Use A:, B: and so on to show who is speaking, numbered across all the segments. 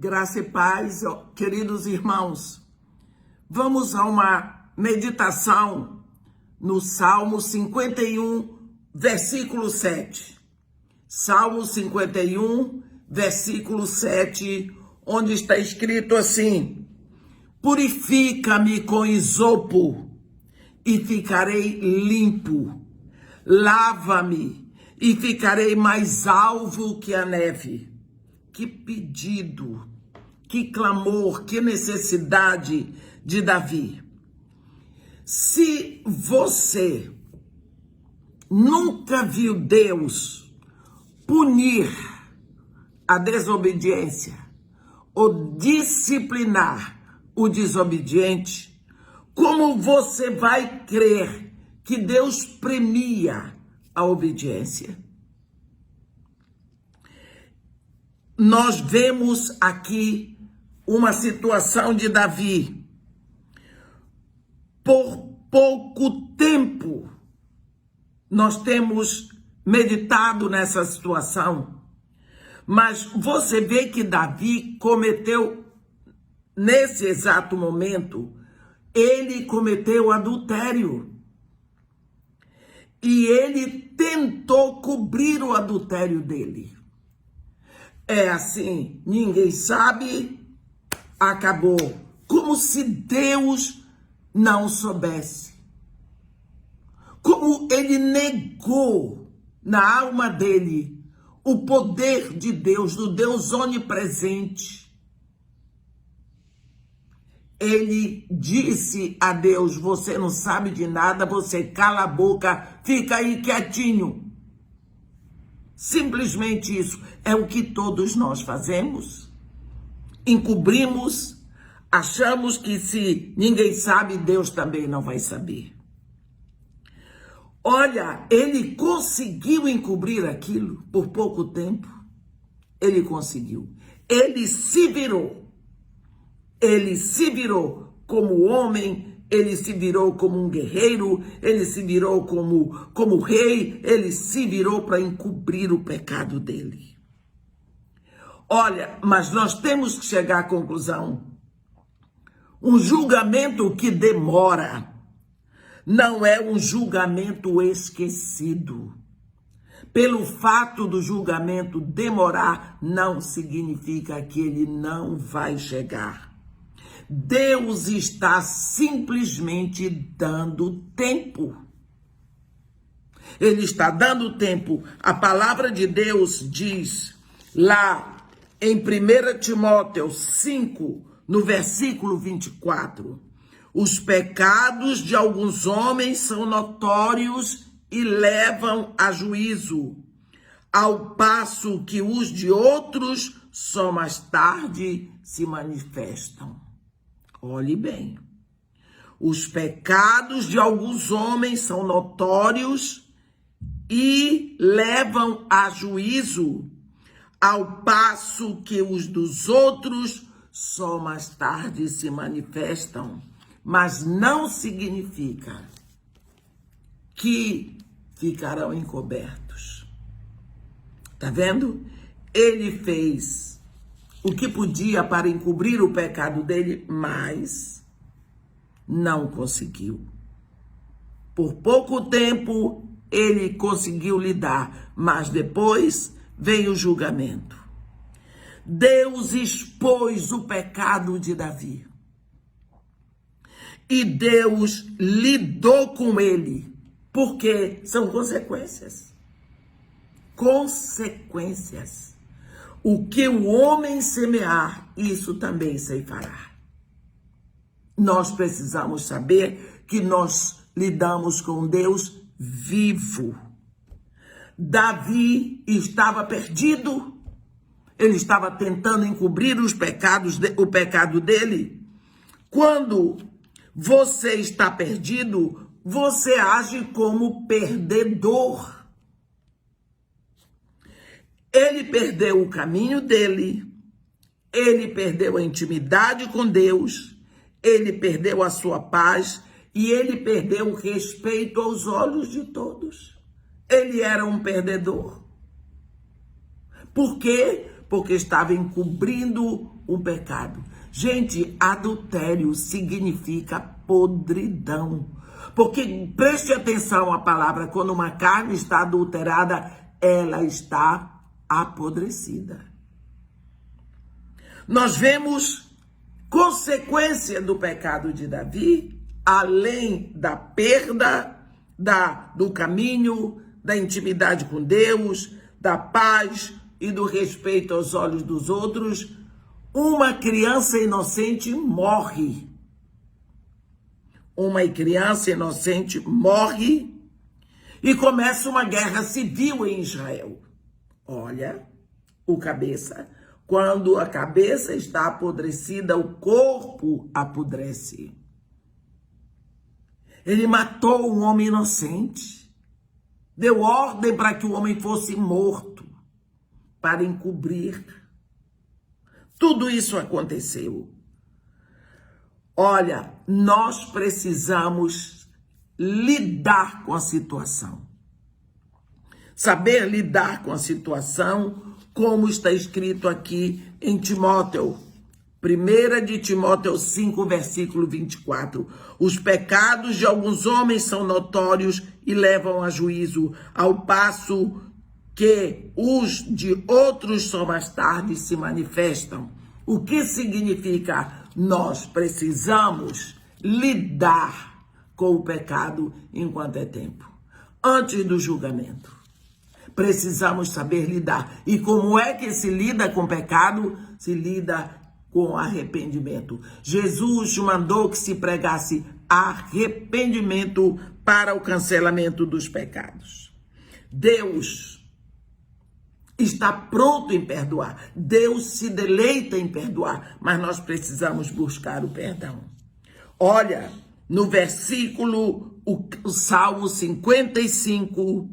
A: Graça e paz, queridos irmãos. Vamos a uma meditação no Salmo 51, versículo 7. Salmo 51, versículo 7, onde está escrito assim: purifica-me com isopo e ficarei limpo. Lava-me e ficarei mais alvo que a neve. Que pedido, que clamor, que necessidade de Davi. Se você nunca viu Deus punir a desobediência ou disciplinar o desobediente, como você vai crer que Deus premia a obediência? Nós vemos aqui uma situação de Davi. Por pouco tempo, nós temos meditado nessa situação, mas você vê que Davi cometeu, nesse exato momento, ele cometeu adultério. E ele tentou cobrir o adultério dele. É assim, ninguém sabe, acabou. Como se Deus não soubesse. Como ele negou na alma dele o poder de Deus, do Deus onipresente. Ele disse a Deus: você não sabe de nada, você cala a boca, fica aí quietinho. Simplesmente isso é o que todos nós fazemos. Encobrimos, achamos que se ninguém sabe, Deus também não vai saber. Olha, ele conseguiu encobrir aquilo por pouco tempo. Ele conseguiu. Ele se virou. Ele se virou como homem. Ele se virou como um guerreiro, ele se virou como rei, ele se virou para encobrir o pecado dele. Olha, mas nós temos que chegar à conclusão. Um julgamento que demora não é um julgamento esquecido. Pelo fato do julgamento demorar, não significa que ele não vai chegar. Deus está simplesmente dando tempo. Ele está dando tempo. A palavra de Deus diz lá em 1 Timóteo 5, no versículo 24, os pecados de alguns homens são notórios e levam a juízo, ao passo que os de outros só mais tarde se manifestam. Olhe bem, os pecados de alguns homens são notórios e levam a juízo, ao passo que os dos outros só mais tarde se manifestam. Mas não significa que ficarão encobertos. Tá vendo? Ele fez o que podia para encobrir o pecado dele, mas não conseguiu. Por pouco tempo ele conseguiu lidar, mas depois veio o julgamento. Deus expôs o pecado de Davi. E Deus lidou com ele, porque são consequências. Consequências. O que o homem semear, isso também ceifará. Nós precisamos saber que nós lidamos com Deus vivo. Davi estava perdido. Ele estava tentando encobrir o pecado dele. Quando você está perdido, você age como perdedor. Ele perdeu o caminho dele, ele perdeu a intimidade com Deus, ele perdeu a sua paz e ele perdeu o respeito aos olhos de todos. Ele era um perdedor. Por quê? Porque estava encobrindo um pecado. Gente, adultério significa podridão. Porque preste atenção à palavra, quando uma carne está adulterada, ela está apodrecida. Nós vemos consequência do pecado de Davi, além da perda do caminho, da intimidade com Deus, da paz e do respeito aos olhos dos outros. Uma criança inocente morre. Uma criança inocente morre e começa uma guerra civil em Israel. Olha, o cabeça. Quando a cabeça está apodrecida, o corpo apodrece. Ele matou um homem inocente. Deu ordem para que o homem fosse morto, para encobrir. Tudo isso aconteceu. Olha, nós precisamos lidar com a situação. Saber lidar com a situação, como está escrito aqui em Timóteo. 1 de Timóteo 5, versículo 24. Os pecados de alguns homens são notórios e levam a juízo, ao passo que os de outros só mais tarde se manifestam. O que significa? Nós precisamos lidar com o pecado enquanto é tempo, antes do julgamento. Precisamos saber lidar. E como é que se lida com o pecado? Se lida com arrependimento. Jesus mandou que se pregasse arrependimento para o cancelamento dos pecados. Deus está pronto em perdoar. Deus se deleita em perdoar, mas nós precisamos buscar o perdão. Olha, no versículo, o Salmo 55,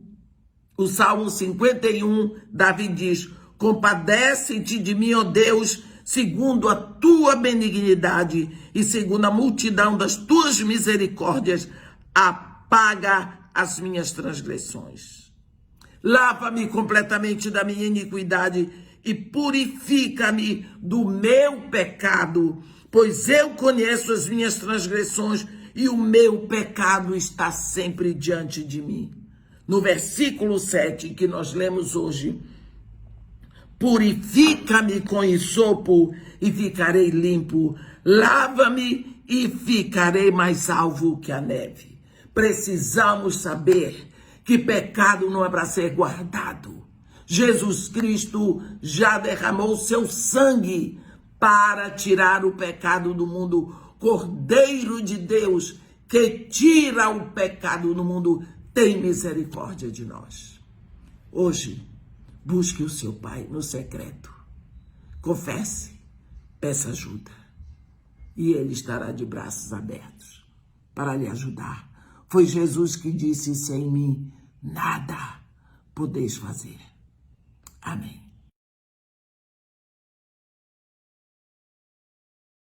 A: o Salmo 51, Davi diz: compadece-te de mim, ó Deus, segundo a tua benignidade e segundo a multidão das tuas misericórdias, apaga as minhas transgressões. Lava-me completamente da minha iniquidade e purifica-me do meu pecado, pois eu conheço as minhas transgressões e o meu pecado está sempre diante de mim. No versículo 7 que nós lemos hoje: purifica-me com hisopo e ficarei limpo, lava-me e ficarei mais alvo que a neve. Precisamos saber que pecado não é para ser guardado. Jesus Cristo já derramou seu sangue para tirar o pecado do mundo. Cordeiro de Deus, que tira o pecado do mundo, tem misericórdia de nós. Hoje, busque o seu Pai no secreto. Confesse, peça ajuda. E Ele estará de braços abertos para lhe ajudar. Foi Jesus que disse: sem mim nada podeis fazer. Amém.